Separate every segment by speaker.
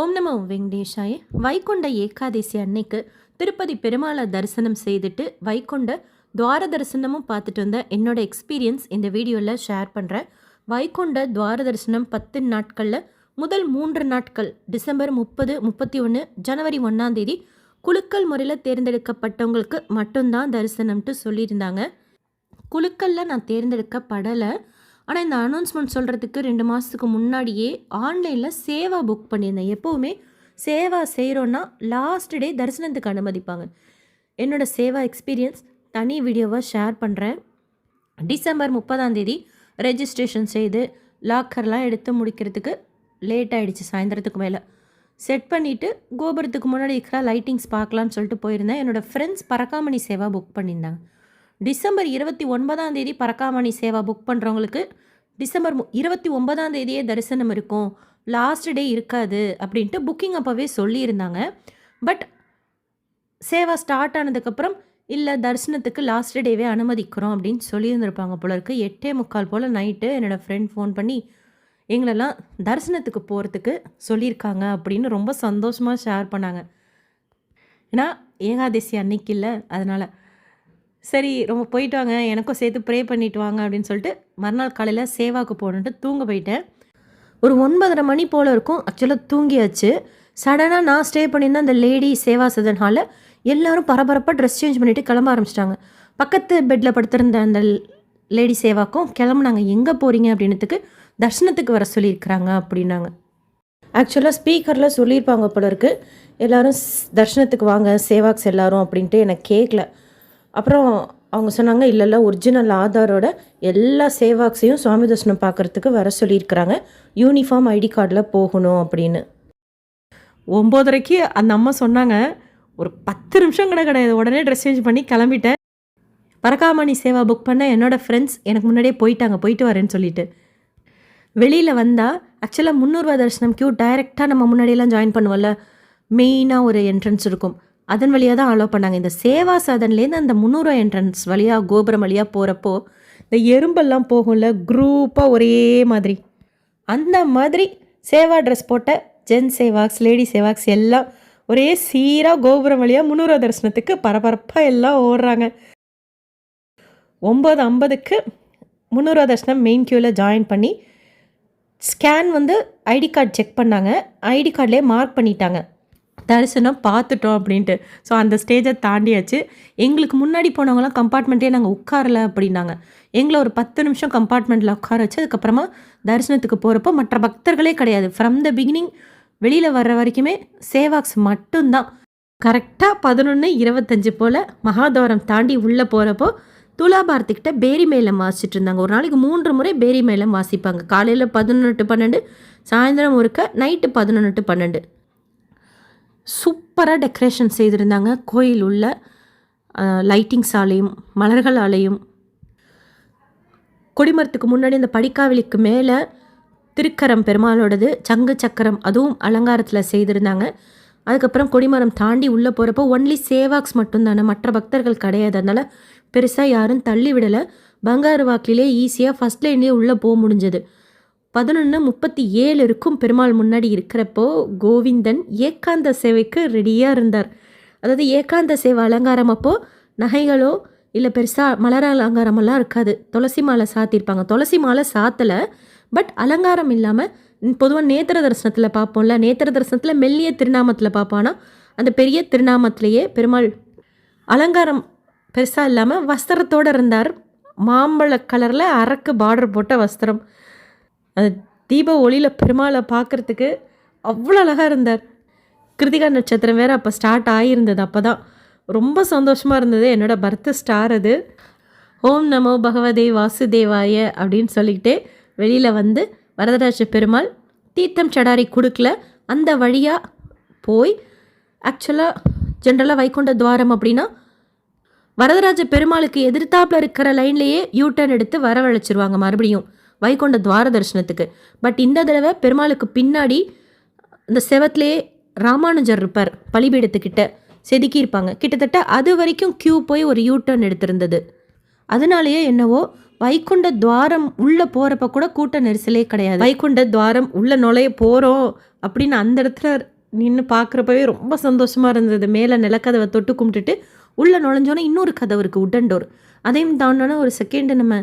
Speaker 1: ஓம் நமோ வெங்கடேஷாய. வைகுண்ட ஏகாதசி அன்னைக்கு திருப்பதி பெருமாளை தரிசனம் செய்துட்டு வைகுண்ட துவார தரிசனமும் பார்த்துட்டு வந்த என்னோட எக்ஸ்பீரியன்ஸ் இந்த வீடியோவில் ஷேர் பண்ணுறேன். வைகுண்ட துவார தரிசனம் 10 நாட்களில் முதல் 3 நாட்கள் டிசம்பர் 30, 31, ஜனவரி 1 குலுக்கல் முறையில் தேர்ந்தெடுக்கப்பட்டவங்களுக்கு மட்டும்தான் தரிசனம்ட்டு சொல்லியிருந்தாங்க. குலுக்கல்ல நான் தேர்ந்தெடுக்கப்படலை. ஆனால் இந்த அனௌன்ஸ்மெண்ட் சொல்கிறதுக்கு 2 மாதத்துக்கு முன்னாடியே ஆன்லைனில் சேவா புக் பண்ணியிருந்தேன். எப்போவுமே சேவா செய்கிறோன்னா லாஸ்ட் டே தரிசனத்துக்கு அனுமதிப்பாங்க. என்னோடய சேவா எக்ஸ்பீரியன்ஸ் தனி வீடியோவாக ஷேர் பண்ணுறேன். டிசம்பர் 30 ரெஜிஸ்ட்ரேஷன் செய்து லாக்கர்லாம் எடுத்து முடிக்கிறதுக்கு லேட் ஆகிடுச்சு. சாயந்தரத்துக்கு மேலே செட் பண்ணிவிட்டு கோபுரத்துக்கு முன்னாடி இருக்கிற லைட்டிங்ஸ் பார்க்கலான்னு சொல்லிட்டு போயிருந்தேன். என்னோடய ஃப்ரெண்ட்ஸ் பரக்காமணி சேவா புக் பண்ணியிருந்தாங்க. டிசம்பர் 29 பரக்காமணி சேவா புக் பண்ணுறவங்களுக்கு டிசம்பர் 29 தரிசனம் இருக்கும், லாஸ்ட் டே இருக்காது அப்படின்ட்டு புக்கிங் அப்போவே சொல்லியிருந்தாங்க. பட் சேவா ஸ்டார்ட் ஆனதுக்கப்புறம் இல்லை தரிசனத்துக்கு லாஸ்ட் டேவே அனுமதிக்கிறோம் அப்படின்னு சொல்லியிருந்திருப்பாங்க போல இருக்குது. 8:45 போல் நைட்டு என்னோடய ஃப்ரெண்ட் ஃபோன் பண்ணி எங்களெல்லாம் தரிசனத்துக்கு போகிறதுக்கு சொல்லியிருக்காங்க அப்படின்னு ரொம்ப சந்தோஷமாக ஷேர் பண்ணாங்க. ஏன்னா ஏகாதசி அன்னைக்கு இல்லை, அதனால் சரி ரொம்ப போயிட்டு வாங்க, எனக்கும் சேர்த்து ப்ரே பண்ணிட்டு வாங்க அப்படின்னு சொல்லிட்டு மறுநாள் காலையில் சேவாவுக்கு போகணுன்ட்டு தூங்க போயிட்டேன். ஒரு 9:30 மணி போல் இருக்கும். ஆக்சுவலாக தூங்கியாச்சு. சடனாக நான் ஸ்டே பண்ணியிருந்தேன் அந்த லேடி சேவா சதன் ஹாலில். எல்லோரும் பரபரப்பாக ட்ரெஸ் சேஞ்ச் பண்ணிவிட்டு கிளம்ப ஆரம்பிச்சிட்டாங்க. பக்கத்து பெட்டில் படுத்திருந்த அந்த லேடி சேவாக்கும் கிளம்புனாங்க. எங்கே போகிறீங்க அப்படின்னதுக்கு தர்ஷனத்துக்கு வர சொல்லியிருக்கிறாங்க அப்படின்னாங்க. ஆக்சுவலாக ஸ்பீக்கரில் சொல்லியிருப்பாங்க போல இருக்குது, எல்லோரும் தர்ஷனத்துக்கு வாங்க சேவாக்ஸ் எல்லோரும் அப்படின்ட்டு. எனக்கு கேட்கல. அப்புறம் அவங்க சொன்னாங்க, இல்லை ஒரிஜினல் ஆதாரோட எல்லா சேவாக்ஸையும் சுவாமி தர்ஷனம் பார்க்குறதுக்கு வர சொல்லியிருக்கிறாங்க, யூனிஃபார்ம் ஐடி கார்டில் போகணும் அப்படின்னு. 9:30 அந்த அம்மா சொன்னாங்க. ஒரு 10 நிமிஷம் கூட கிடையாது, உடனே ட்ரெஸ் சேஞ்ச் பண்ணி கிளம்பிட்டேன். பரக்காமணி சேவா புக் பண்ண என்னோடய ஃப்ரெண்ட்ஸ் எனக்கு முன்னாடியே போயிட்டாங்க, போயிட்டு வரேன்னு சொல்லிட்டு. வெளியில் வந்தால் ஆக்சுவலாக 300 தரிசனம் க்யூ டைரெக்டாக நம்ம முன்னாடியெல்லாம் ஜாயின் பண்ணுவோம்ல, மெயினாக ஒரு என்ட்ரன்ஸ் இருக்கும், அதன் வழியாக தான் அலோவ் பண்ணாங்க. இந்த சேவா சதன்லேருந்து அந்த 300 என்ட்ரன்ஸ் வழியாக கோபுரம் வழியாக போகிறப்போ இந்த எறும்பெல்லாம் போகும்ல குரூப்பாக ஒரே மாதிரி, அந்த மாதிரி சேவா ட்ரெஸ் போட்ட ஜென் சேவாக்ஸ் லேடி சேவாக்ஸ் எல்லாம் ஒரே சீராக கோபுரம் வழியாக 300 தரிசனத்துக்கு பரபரப்பாக எல்லாம் ஓடுறாங்க. 9:50 300 தரிசனம் மெயின் க்யூவில் ஜாயின் பண்ணி ஸ்கேன் ஐடி கார்டு செக் பண்ணாங்க. ஐடி கார்ட்லேயே மார்க் பண்ணிட்டாங்க தரிசனம் பார்த்துட்டோம் அப்படின்ட்டு. ஸோ அந்த ஸ்டேஜை தாண்டியாச்சு. எங்களுக்கு முன்னாடி போனவங்களாம் கம்பார்ட்மெண்ட்டே நாங்கள் உட்காரல அப்படின்னாங்க. எங்களை ஒரு 10 நிமிஷம் கம்பார்ட்மெண்ட்டில் உட்கார வச்சு அதுக்கப்புறமா தரிசனத்துக்கு போகிறப்போ மற்ற பக்தர்களே கிடையாது. ஃப்ரம் த பிகினிங் வெளியில் வர்ற வரைக்குமே சேவாக்ஸ் மட்டும்தான். கரெக்டாக 11:25 போல் மகாத்வாரம் தாண்டி உள்ளே போகிறப்போ துலாபாரத்துக்கிட்ட பேரி மேளம் வாசிச்சுட்டு இருந்தாங்க. ஒரு நாளைக்கு 3 முறை பேரி மேளம் வாசிப்பாங்க. காலையில் 11 to 12, சாயந்தரம் ஒருக்க, நைட்டு 11 to 12. சூப்பராக டெக்கரேஷன் செய்திருந்தாங்க. கோயில் உள்ள லைட்டிங்ஸ் ஆலையும் மலர்கள் ஆலையும், கொடிமரத்துக்கு முன்னாடி இந்த படிக்காவலிக்கு மேலே திருக்கரம் பெருமாளோடது சங்கு சக்கரம் அதுவும் அலங்காரத்தில் செய்திருந்தாங்க. அதுக்கப்புறம் கொடிமரம் தாண்டி உள்ளே போகிறப்போ ஒன்லி சேவாக்ஸ் மட்டும்தானே, மற்ற பக்தர்கள் கிடையாது. அதனால் பெருசாக யாரும் தள்ளி விடலை. பங்காரு வாக்கிலே ஈஸியாக ஃபஸ்ட் லைன்லேயே உள்ளே போக முடிஞ்சது. 11:37 இருக்கும் பெருமாள் முன்னாடி இருக்கிறப்போ கோவிந்தன் ஏகாந்த சேவைக்கு ரெடியாக இருந்தார். அதாவது ஏகாந்த சேவை அலங்காரம் அப்போது நகைகளோ இல்லை பெருசாக மலர் அலங்காரமெல்லாம் இருக்காது. துளசி மாலை சாத்தியிருப்பாங்க. துளசி மாலை சாத்தலை, பட் அலங்காரம் இல்லாமல் பொதுவாக நேத்திர தரிசனத்தில் பார்ப்போம்ல, நேத்திர தரிசனத்தில் மெல்லிய திருநாமத்தில் பார்ப்போன்னா அந்த பெரிய திருநாமத்திலேயே பெருமாள் அலங்காரம் பெருசாக இல்லாமல் வஸ்திரத்தோடு இருந்தார். மாம்பழ கலரில் அரக்கு பார்டர் போட்ட வஸ்திரம். அந்த தீப ஒளியில் பெருமாளை பார்க்குறதுக்கு அவ்வளோ அழகாக இருந்தார். கிருத்திகா நட்சத்திரம் வேறு அப்போ ஸ்டார்ட் ஆகியிருந்தது. அப்போ தான் ரொம்ப சந்தோஷமாக இருந்தது. என்னோடய பர்த் ஸ்டார் அது. ஓம் நமோ பகவதே வாசுதேவாய அப்படின்னு சொல்லிக்கிட்டே வெளியில் வரதராஜ பெருமாள் தீர்த்தம் சடாரி கொடுக்கல, அந்த வழியாக போய் ஆக்சுவலாக ஜென்ரலாக வைகுண்ட துவாரம் அப்படின்னா வரதராஜ பெருமாளுக்கு எதிர்த்தாப்பில் இருக்கிற லைன்லேயே யூட்டர்ன் எடுத்து வரவழைச்சிருவாங்க மறுபடியும் வைகுண்ட துவார தரிசனத்துக்கு. பட் இந்த தடவை பெருமாளுக்கு பின்னாடி இந்த செவத்துலேயே ராமானுஜர் இருப்பார், பலிபீடத்துக்கிட்ட செதுக்கியிருப்பாங்க. கிட்டத்தட்ட அது வரைக்கும் க்யூ போய் ஒரு யூட்டர்ன் எடுத்திருந்தது. அதனாலேயே என்னவோ வைகுண்ட துவாரம் உள்ளே போகிறப்ப கூட கூட்ட நெரிசலே கிடையாது. வைகுண்ட துவாரம் உள்ளே நுழைய போகிறோம் அப்படின்னு அந்த இடத்துல நின்று பார்க்குறப்பவே ரொம்ப சந்தோஷமாக இருந்தது. மேலே நிலக்கதவை தொட்டு கும்பிட்டுட்டு உள்ளே நுழைஞ்சோன்னே இன்னொரு கதவு இருக்குது, உட்டன் டோர். அதையும் தாண்டோன்னா ஒரு செகண்டு நம்ம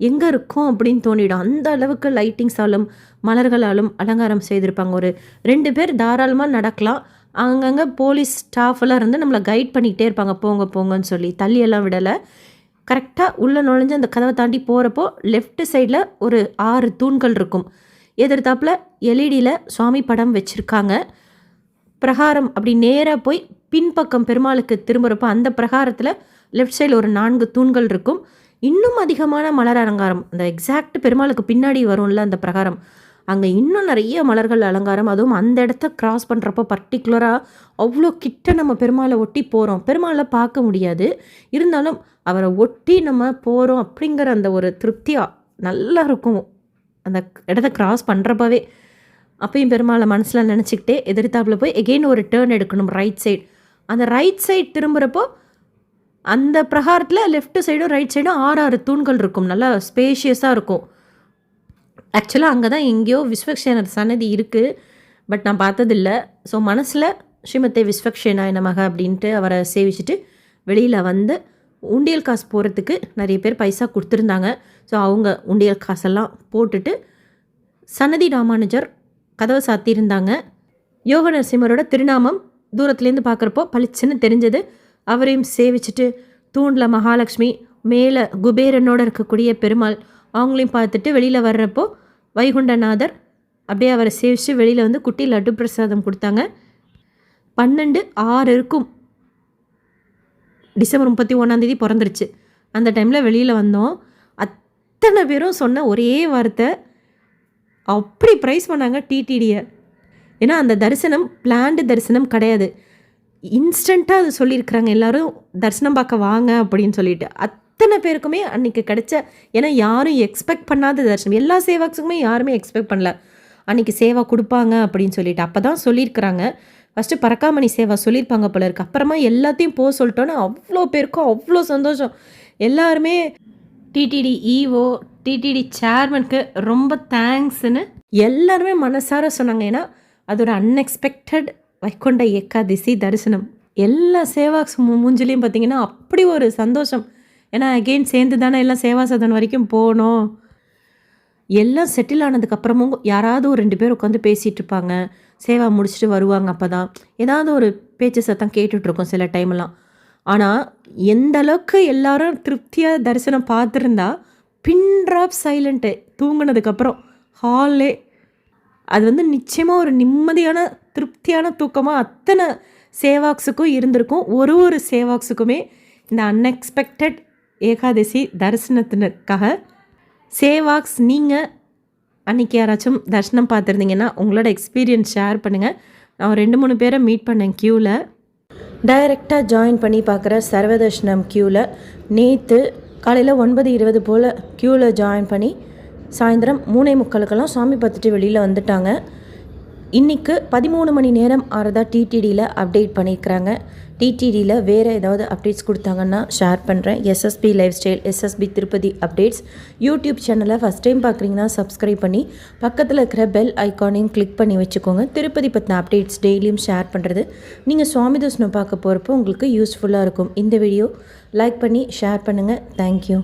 Speaker 1: எங்கே இருக்கோம் அப்படின்னு தோணிடும். அந்த அளவுக்கு லைட்டிங்ஸாலும் மலர்களாலும் அலங்காரம் செய்திருப்பாங்க. ஒரு 2 பேர் தாராளமாக நடக்கலாம். அங்கங்கே போலீஸ் ஸ்டாஃபெல்லாம் இருந்து நம்மளை கைட் பண்ணிக்கிட்டே இருப்பாங்க, போங்க போங்கன்னு சொல்லி. தள்ளியெல்லாம் விடலை. கரெக்டாக உள்ளே நுழைஞ்சு அந்த கதவை தாண்டி போகிறப்போ லெஃப்ட் சைடில் ஒரு 6 தூண்கள் இருக்கும். எதிர்த்தாப்பில் எல்இடியில் சுவாமி படம் வச்சுருக்காங்க. பிரகாரம் அப்படி நேராக போய் பின்பக்கம் பெருமாளுக்கு திரும்புகிறப்போ அந்த பிரகாரத்தில் லெஃப்ட் சைடில் ஒரு 4 தூண்கள் இருக்கும். இன்னும் அதிகமான மலர் அலங்காரம், அந்த எக்ஸாக்ட் பெருமாளுக்கு பின்னாடி வரும்ல அந்த பிரகாரம், அங்கே இன்னும் நிறைய மலர்கள் அலங்காரம். அதுவும் அந்த இடத்த கிராஸ் பண்ணுறப்போ பர்டிகுலராக அவ்வளோ கிட்ட நம்ம பெருமாளை ஒட்டி போகிறோம். பெருமாளை பார்க்க முடியாது, இருந்தாலும் அவரை ஒட்டி நம்ம போகிறோம் அப்படிங்கிற அந்த ஒரு திருப்தியாக நல்லா இருக்கும் அந்த இடத்த கிராஸ் பண்ணுறப்பவே. அப்பயும் பெருமாளை மனசில் நினச்சிக்கிட்டே எதிர்த்தாப்பில் போய் எகெயின் ஒரு டேர்ன் எடுக்கணும் ரைட் சைடு. அந்த ரைட் சைடு திரும்புகிறப்போ அந்த பிரகாரத்தில் லெஃப்ட் சைடும் ரைட் சைடும் 6 தூண்கள் இருக்கும். நல்லா ஸ்பேஷியஸாக இருக்கும். ஆக்சுவலாக அங்கே தான் எங்கேயோ விஸ்வக்சேனர் சன்னதி இருக்குது, பட் நான் பார்த்ததில்ல. ஸோ மனசில் ஸ்ரீமதே விஸ்வக்சேனாய நமக அப்படின்ட்டு அவரை சேவிச்சுட்டு வெளியில் வந்து உண்டியல் காசு போகிறதுக்கு நிறைய பேர் பைசா கொடுத்துருந்தாங்க. ஸோ அவங்க உண்டியல் காசெல்லாம் போட்டுட்டு சன்னதி ராமானுஜர் கதவை சாத்தியிருந்தாங்க. யோக நரசிம்மரோட திருநாமம் தூரத்துலேருந்து பார்க்குறப்போ பளிச்சுன்னு தெரிஞ்சது. அவரையும் சேவிச்சுட்டு தூண்டில் மகாலட்சுமி, மேலே குபேரனோடு இருக்கக்கூடிய பெருமாள், அவங்களையும் பார்த்துட்டு வெளியில் வர்றப்போ வைகுண்டநாதர் அப்படியே அவரை சேவிச்சு வெளியில் வந்து குட்டி லட்டு பிரசாதம் கொடுத்தாங்க. 12/6 இருக்கும். டிசம்பர் 31 பிறந்துருச்சு. அந்த டைமில் வெளியில் வந்தோம். அத்தனை பேரும் சொன்ன ஒரே வார்த்தை, அப்படி ப்ரைஸ் பண்ணாங்க டிடிடியை. ஏன்னா அந்த தரிசனம் பிளான்டு தரிசனம் கிடையாது, இன்ஸ்டண்ட்டாக அது சொல்லியிருக்கிறாங்க. எல்லோரும் தரிசனம் பார்க்க வாங்க அப்படின்னு சொல்லிட்டு. அத்தனை பேருக்குமே அன்றைக்கி கிடைச்ச, ஏன்னா யாரும் எக்ஸ்பெக்ட் பண்ணாத தரிசனம். எல்லா சேவாக்ஸுக்குமே யாருமே எக்ஸ்பெக்ட் பண்ணல அன்றைக்கி சேவா கொடுப்பாங்க அப்படின்னு சொல்லிட்டு. அப்போ தான் சொல்லியிருக்கிறாங்க. ஃபஸ்ட்டு பரக்காமணி சேவா சொல்லியிருப்பாங்க போல இருக்குது. அப்புறமா எல்லாத்தையும் போக சொல்லிட்டோன்னு அவ்வளோ பேருக்கும் அவ்வளோ சந்தோஷம். எல்லாருமே டிடிடி இஓ, டிடிடி சேர்மனுக்கு ரொம்ப தேங்க்ஸ்ன்னு எல்லாருமே மனசார சொன்னாங்க. ஏன்னா அது ஒரு அன்எக்ஸ்பெக்டட் வைகுண்ட ஏகாதசி தரிசனம். எல்லா சேவாக்ஸ் மூஞ்சிலையும் பார்த்திங்கன்னா அப்படி ஒரு சந்தோஷம். ஏன்னா அகெயின் சேர்ந்து தானே எல்லாம் சேவா சதன் வரைக்கும் போனோம். எல்லாம் செட்டில் ஆனதுக்கப்புறமும் யாராவது ஒரு 2 பேர் உட்காந்து பேசிகிட்டு இருப்பாங்க. சேவா முடிச்சுட்டு வருவாங்க. அப்போ தான் ஏதாவது ஒரு பேச்சு சத்தம் கேட்டுட்ருக்கோம் சில டைம்லாம். ஆனால் எந்த அளவுக்கு எல்லாரும் திருப்தியாக தரிசனம் பார்த்துருந்தா, பின் ட்ராப் சைலண்ட்டு தூங்கினதுக்கப்புறம் ஹாலே அது வந்து நிச்சயமாக ஒரு நிம்மதியான திருப்தியான தூக்கமாக அத்தனை சேவாக்ஸுக்கும் இருந்திருக்கும். ஒரு சேவாக்ஸுக்குமே இந்த அன்எக்ஸ்பெக்டட் ஏகாதசி தரிசனத்தினருக்காக சேவாக்ஸ் நீங்கள் அன்றைக்கி யாராச்சும் தரிசனம் பார்த்துருந்தீங்கன்னா உங்களோட எக்ஸ்பீரியன்ஸ் ஷேர் பண்ணுங்கள். நான் 2-3 பேரை மீட் பண்ணேன் க்யூவில். டைரெக்டாக ஜாயின் பண்ணி பார்க்குற சர்வதர்ஷனம் க்யூவில் நேற்று காலையில் 9:20 போல் க்யூவில் ஜாயின் பண்ணி சாயந்தரம் 3:45 சாமி பார்த்துட்டு வெளியில் வந்துட்டாங்க. இன்றைக்கு 13 மணி நேரம் ஆறதா டிடிடியில் அப்டேட் பண்ணியிருக்கிறாங்க. டிடிடியில் வேறு ஏதாவது அப்டேட்ஸ் கொடுத்தாங்கன்னா ஷேர் பண்ணுறேன். SSP lifestyle, SSP Tirupati updates YouTube சேனலை ஃபஸ்ட் டைம் பார்க்குறீங்கன்னா சப்ஸ்கிரைப் பண்ணி பக்கத்தில் இருக்கிற பெல் ஐக்கானையும் கிளிக் பண்ணி வச்சுக்கோங்க. திருப்பதி பற்றின அப்டேட்ஸ் டெய்லியும் ஷேர் பண்ணுறது நீங்கள் சுவாமி தரிசனம் பார்க்க போகிறப்போ உங்களுக்கு யூஸ்ஃபுல்லாக இருக்கும். இந்த வீடியோ லைக் பண்ணி ஷேர் பண்ணுங்கள். தேங்க்யூ.